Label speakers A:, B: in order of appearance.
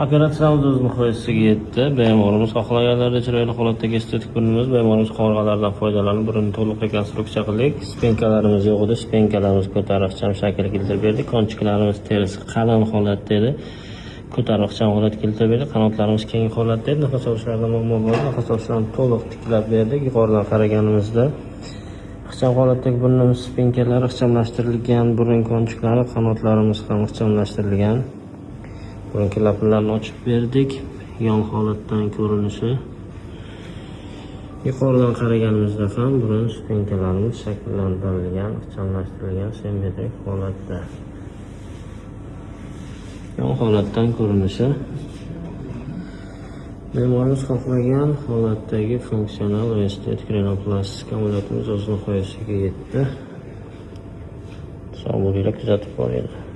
A: Operatsiyamiz o'z nihoyasiga yetdi. Bemorimiz xohlaganlarida chiroyli holatdagi estetik burnimiz, bemorimiz qovurg'alardan foydalanib burunni to'liq rekonstruksiya qildik. Spenkalarimiz yo'q edi, spenkalarimiz ko'tariqcham shakl keltirib berdik. Konchiklarimiz terisi qalin holatda edi. Ko'tariqcham holat keltirib berdik. Qanotlarimiz keng holatda edi. Nafas olishlarda muammo bor. Nafas olishlarni to'liq tiklab berdik. Yuqoridan qaraganimizda ixcham holatdagi burnimiz spenkalari ixchamlashtirilgan, burun konchiklari, qanotlarimiz ham ixchamlashtirilgan. Burun klapanlarini ochib berdik. Yon holatdan ko'rinishi. Yuqoridan qaraganimizda ham burun spenkalarimiz shakllantirilgan, ixchamlashtirilgan, simmetrik holatda. Yon holatdan ko'rinishi. Bemorimiz xohlagan holatdagi funksional va estetik rinoplastik amaliyotimiz o'z nihoyasiga yetdi. Sog' bo'linglar, kuzatib boringlar.